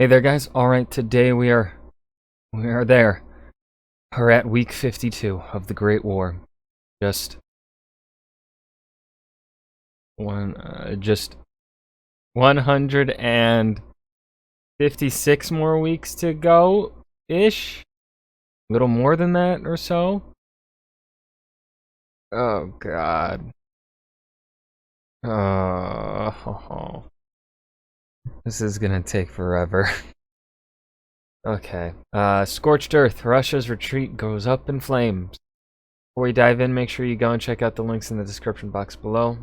Hey there, guys. All right, today we are there. We're at week 52 of the Great War. Just 156 more weeks to go ish. A little more than that or so. Oh god. Oh. This is gonna take forever. Okay. Scorched Earth. Russia's retreat goes up in flames. Before we dive in, make sure you go and check out the links in the description box below.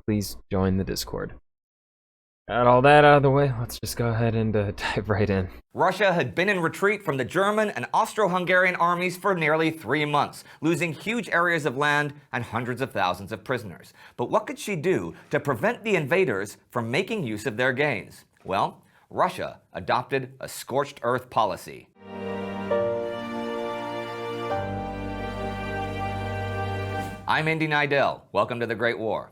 Please join the Discord. Got all that out of the way, let's just go ahead and dive right in. Russia had been in retreat from the German and Austro-Hungarian armies for nearly 3 months, losing huge areas of land and hundreds of thousands of prisoners. But what could she do to prevent the invaders from making use of their gains? Well, Russia adopted a scorched earth policy. I'm Indy Nidell. Welcome to the Great War.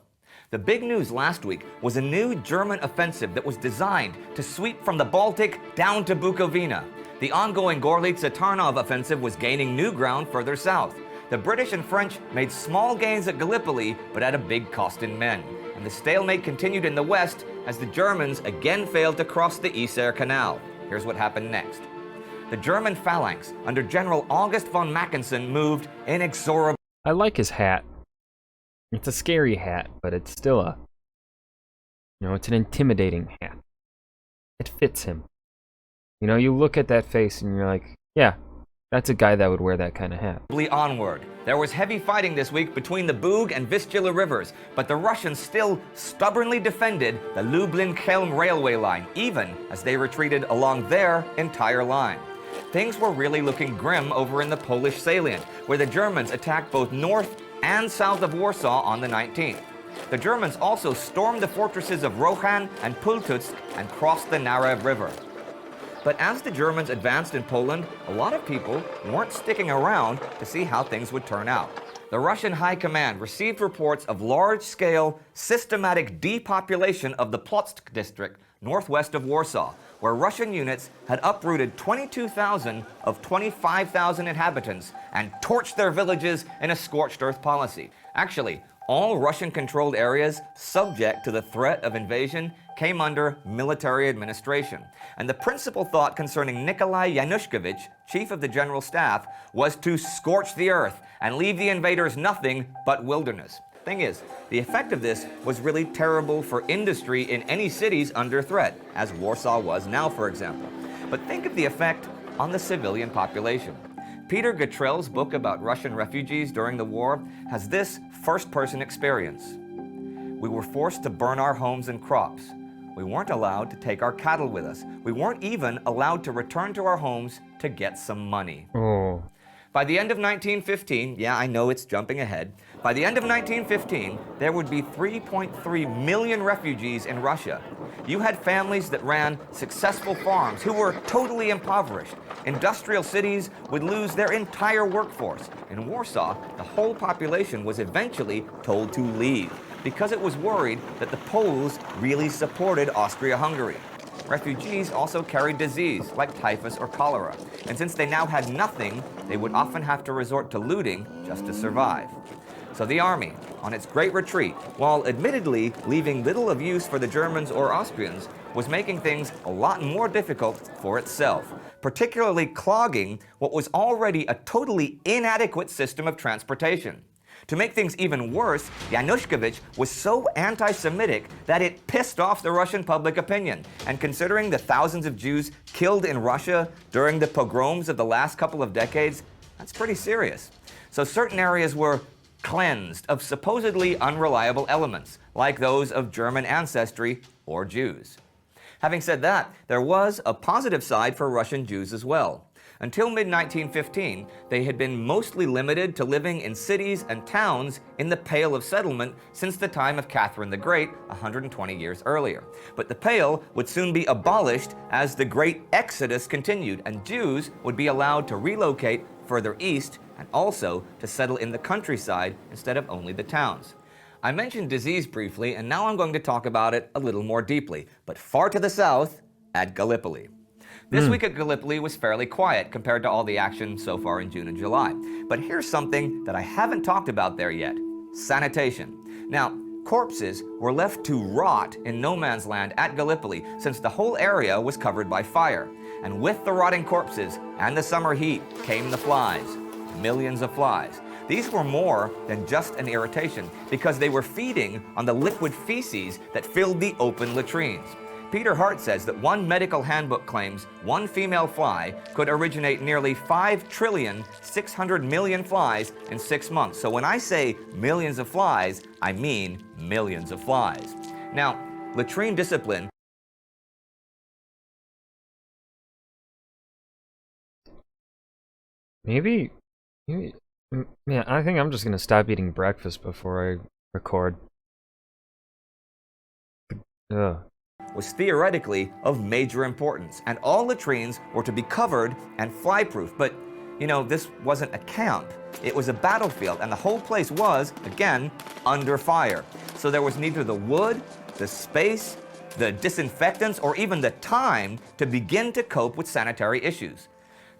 The big news last week was a new German offensive that was designed to sweep from the Baltic down to Bukovina. The ongoing Gorlice-Tarnov offensive was gaining new ground further south. The British and French made small gains at Gallipoli, but at a big cost in men. And the stalemate continued in the west as the Germans again failed to cross the Yser Canal. Here's what happened next. The German phalanx under General August von Mackensen moved inexorably. I like his hat. It's a scary hat, but it's still it's an intimidating hat. It fits him. You know, you look at that face and you're like, yeah, that's a guy that would wear that kind of hat. Onward. There was heavy fighting this week between the Bug and Vistula rivers, but the Russians still stubbornly defended the Lublin-Chelm railway line, even as they retreated along their entire line. Things were really looking grim over in the Polish salient, where the Germans attacked both north and south of Warsaw on the 19th. The Germans also stormed the fortresses of Rochan and Pultusk and crossed the Narew River. But as the Germans advanced in Poland, a lot of people weren't sticking around to see how things would turn out. The Russian High Command received reports of large-scale, systematic depopulation of the Plock district northwest of Warsaw, where Russian units had uprooted 22,000 of 25,000 inhabitants and torched their villages in a scorched earth policy. Actually, all Russian-controlled areas subject to the threat of invasion came under military administration. And the principal thought concerning Nikolai Yanushkevich, chief of the general staff, was to scorch the earth and leave the invaders nothing but wilderness. Thing is, the effect of this was really terrible for industry in any cities under threat, as Warsaw was now, for example. But think of the effect on the civilian population. Peter Gatrell's book about Russian refugees during the war has this first-person experience. We were forced to burn our homes and crops. We weren't allowed to take our cattle with us. We weren't even allowed to return to our homes to get some money. Oh. By the end of 1915, yeah, I know it's jumping ahead, by the end of 1915, there would be 3.3 million refugees in Russia. You had families that ran successful farms who were totally impoverished. Industrial cities would lose their entire workforce. In Warsaw, the whole population was eventually told to leave because it was worried that the Poles really supported Austria-Hungary. Refugees also carried disease like typhus or cholera, and since they now had nothing, they would often have to resort to looting just to survive. So the army, on its great retreat, while admittedly leaving little of use for the Germans or Austrians, was making things a lot more difficult for itself, particularly clogging what was already a totally inadequate system of transportation. To make things even worse, Yanushkevich was so anti-Semitic that it pissed off the Russian public opinion. And considering the thousands of Jews killed in Russia during the pogroms of the last couple of decades, that's pretty serious. So certain areas were cleansed of supposedly unreliable elements, like those of German ancestry or Jews. Having said that, there was a positive side for Russian Jews as well. Until mid-1915, they had been mostly limited to living in cities and towns in the Pale of Settlement since the time of Catherine the Great 120 years earlier. But the Pale would soon be abolished as the Great Exodus continued, and Jews would be allowed to relocate further east and also to settle in the countryside instead of only the towns. I mentioned disease briefly, and now I'm going to talk about it a little more deeply, but far to the south at Gallipoli. This week at Gallipoli was fairly quiet compared to all the action so far in June and July. But here's something that I haven't talked about there yet: sanitation. Now, corpses were left to rot in no man's land at Gallipoli since the whole area was covered by fire. And with the rotting corpses and the summer heat came the flies. Millions of flies. These were more than just an irritation because they were feeding on the liquid feces that filled the open latrines. Peter Hart says that one medical handbook claims one female fly could originate nearly 5,600,000,000 flies in 6 months. So when I say millions of flies, I mean millions of flies. Now, latrine discipline. Maybe, yeah, I think I'm just gonna stop eating breakfast before I record. Ugh. Was theoretically of major importance, and all latrines were to be covered and fly-proof. But, you know, this wasn't a camp. It was a battlefield, and the whole place was, again, under fire. So there was neither the wood, the space, the disinfectants, or even the time to begin to cope with sanitary issues.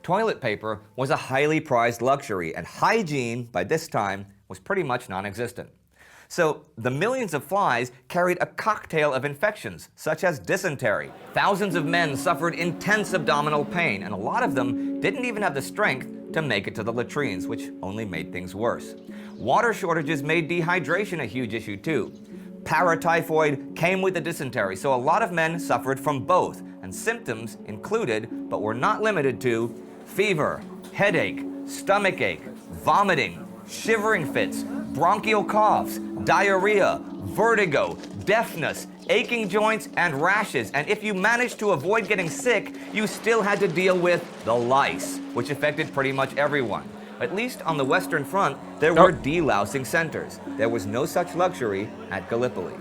Toilet paper was a highly prized luxury, and hygiene, by this time, was pretty much non-existent. So the millions of flies carried a cocktail of infections, such as dysentery. Thousands of men suffered intense abdominal pain, and a lot of them didn't even have the strength to make it to the latrines, which only made things worse. Water shortages made dehydration a huge issue too. Paratyphoid came with the dysentery, so a lot of men suffered from both, and symptoms included, but were not limited to, fever, headache, stomachache, vomiting, shivering fits, bronchial coughs, diarrhea, vertigo, deafness, aching joints, and rashes. And if you managed to avoid getting sick, you still had to deal with the lice, which affected pretty much everyone. At least on the Western Front, there were delousing centers. There was no such luxury at Gallipoli.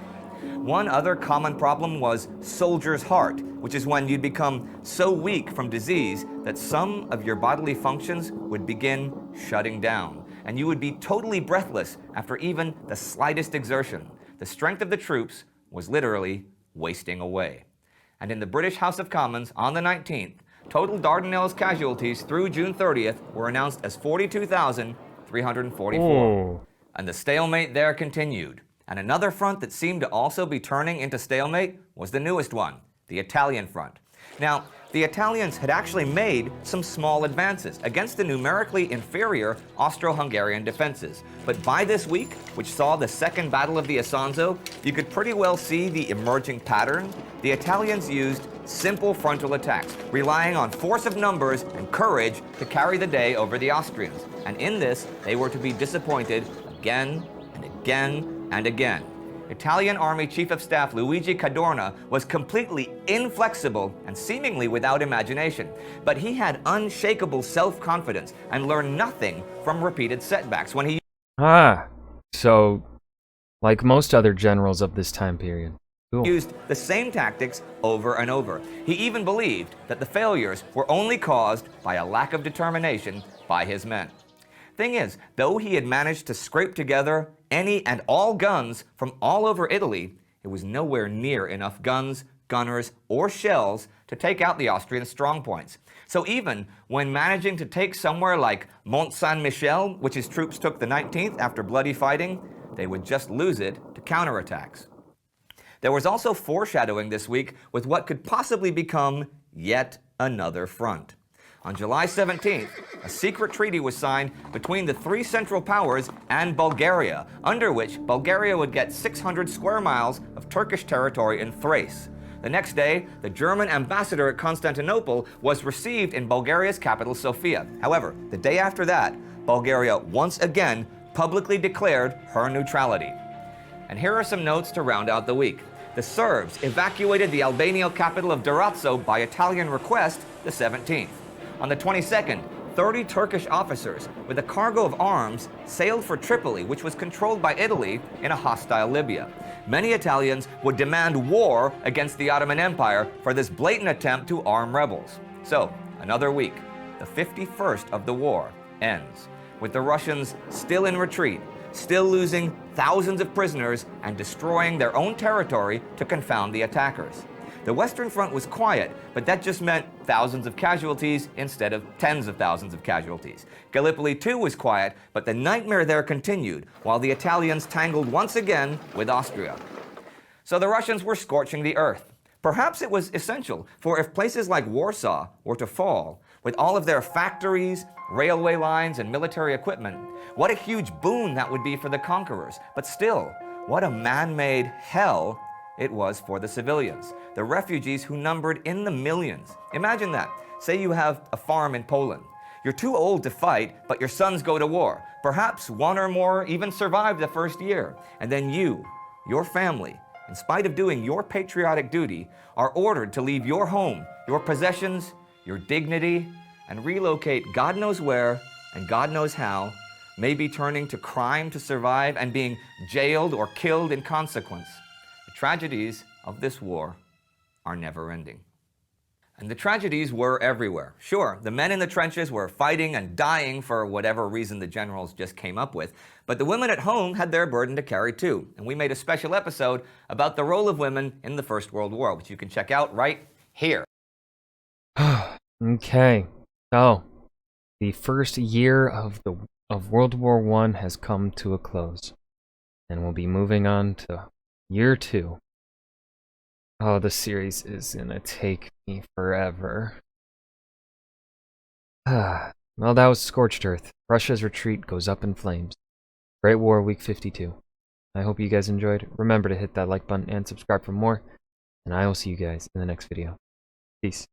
One other common problem was soldier's heart, which is when you'd become so weak from disease that some of your bodily functions would begin shutting down, and you would be totally breathless after even the slightest exertion. The strength of the troops was literally wasting away. And in the British House of Commons on the 19th, total Dardanelles casualties through June 30th were announced as 42,344. And the stalemate there continued. And another front that seemed to also be turning into stalemate was the newest one, the Italian front. Now, the Italians had actually made some small advances against the numerically inferior Austro-Hungarian defenses. But by this week, which saw the Second Battle of the Isonzo, you could pretty well see the emerging pattern. The Italians used simple frontal attacks, relying on force of numbers and courage to carry the day over the Austrians. And in this, they were to be disappointed again and again and again. Italian Army Chief of Staff Luigi Cadorna was completely inflexible and seemingly without imagination, but he had unshakable self-confidence and learned nothing from repeated setbacks when he so like most other generals of this time period. Cool. Used the same tactics over and over. He even believed that the failures were only caused by a lack of determination by his men. Thing is, though he had managed to scrape together any and all guns from all over Italy, it was nowhere near enough guns, gunners, or shells to take out the Austrian strongpoints. So even when managing to take somewhere like Mont Saint-Michel, which his troops took the 19th after bloody fighting, they would just lose it to counterattacks. There was also foreshadowing this week with what could possibly become yet another front. On July 17th, a secret treaty was signed between the three Central Powers and Bulgaria, under which Bulgaria would get 600 square miles of Turkish territory in Thrace. The next day, the German ambassador at Constantinople was received in Bulgaria's capital, Sofia. However, the day after that, Bulgaria once again publicly declared her neutrality. And here are some notes to round out the week. The Serbs evacuated the Albanian capital of Durazzo by Italian request the 17th. On the 22nd, 30 Turkish officers with a cargo of arms sailed for Tripoli, which was controlled by Italy in a hostile Libya. Many Italians would demand war against the Ottoman Empire for this blatant attempt to arm rebels. So, another week, the 51st of the war, ends, with the Russians still in retreat, still losing thousands of prisoners and destroying their own territory to confound the attackers. The Western Front was quiet, but that just meant thousands of casualties instead of tens of thousands of casualties. Gallipoli too was quiet, but the nightmare there continued, while the Italians tangled once again with Austria. So the Russians were scorching the earth. Perhaps it was essential, for if places like Warsaw were to fall, with all of their factories, railway lines, and military equipment, what a huge boon that would be for the conquerors. But still, what a man-made hell it was for the civilians, the refugees who numbered in the millions. Imagine that. Say you have a farm in Poland. You're too old to fight, but your sons go to war. Perhaps one or more even survive the first year. And then you, your family, in spite of doing your patriotic duty, are ordered to leave your home, your possessions, your dignity, and relocate God knows where and God knows how, maybe turning to crime to survive and being jailed or killed in consequence. The tragedies of this war are never ending. And the tragedies were everywhere. Sure, the men in the trenches were fighting and dying for whatever reason the generals just came up with, but the women at home had their burden to carry too. And we made a special episode about the role of women in the First World War, which you can check out right here. Okay, so the first year of World War I has come to a close, and we'll be moving on to year 2. Oh, this series is gonna take me forever. Well, that was Scorched Earth. Russia's retreat goes up in flames. Great War, Week 52. I hope you guys enjoyed. Remember to hit that like button and subscribe for more, and I will see you guys in the next video. Peace.